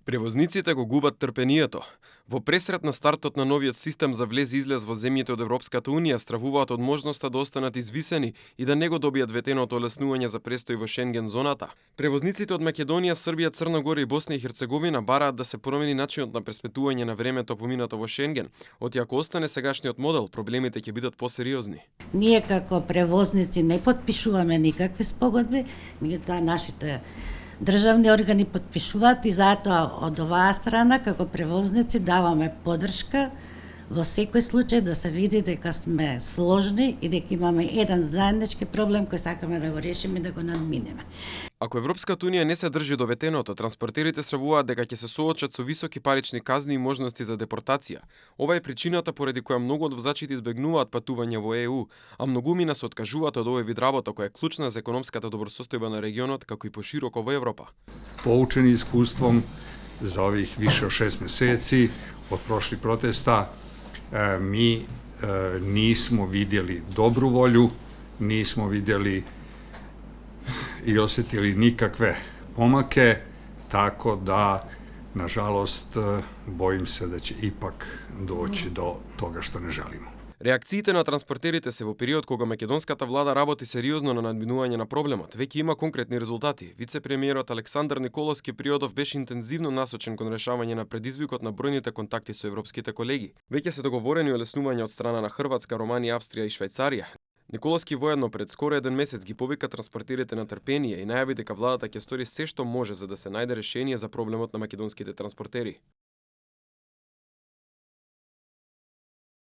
Превозниците го губат трпението. Во пресрет на стартот на новиот систем за влез-излез во земјите од Европската Унија стравуваат од можноста да останат извисени и да не го добијат ветеното олеснување за престој во Шенген зоната. Превозниците од Македонија, Србија, Црна Гора и Босна и Херцеговина бараат да се промени начинот на пресметување на времето поминато во Шенген. Оти ако остане сегашниот модел, проблемите ќе бидат посериозни. Ние како превозници не потпишуваме никакви спогодби, меѓутоа нашите државни органи потпишуваат и затоа од оваа страна како превозници даваме поддршка во секој случај да се види дека сме сложни и дека имаме еден заеднички проблем кој сакаме да го решиме и да го надминеме. Ако Европската Унија не се држи до ветеното, транспортерите стравуваат дека ќе се соочат со високи парични казни и можности за депортација. Ова е причината поради која многу од возачите избегнуваат патување во ЕУ, а многумина се откажуваат од овој вид работа која е клучна за економската добросостојба на регионот како и пошироко во Европа. Поучени искуством за ових више од 6 месеци од прошли протеста, ми нисмо видели добру волју, нисмо видели и осетили никакве помаке, тако да, нажалост, боим се да ќе ипак доći до тога што не желимо. Реакциите на транспортерите се во период кога македонската влада работи сериозно на надминување на проблемот. Веќе има конкретни резултати. Вице-премиерот Александар Николовски Пријодов беше интензивно насочен кон решавање на предизвикот на бројните контакти со европските колеги. Веќе се договорени олеснувања од страна на Хрватска, Романија, Австрија и Швајцарија. Николовски воедно пред скоро еден месец ги повика транспортерите на трпение и најави дека владата ќе стори се што може за да се најде решение за проблемот на македонските транспортери.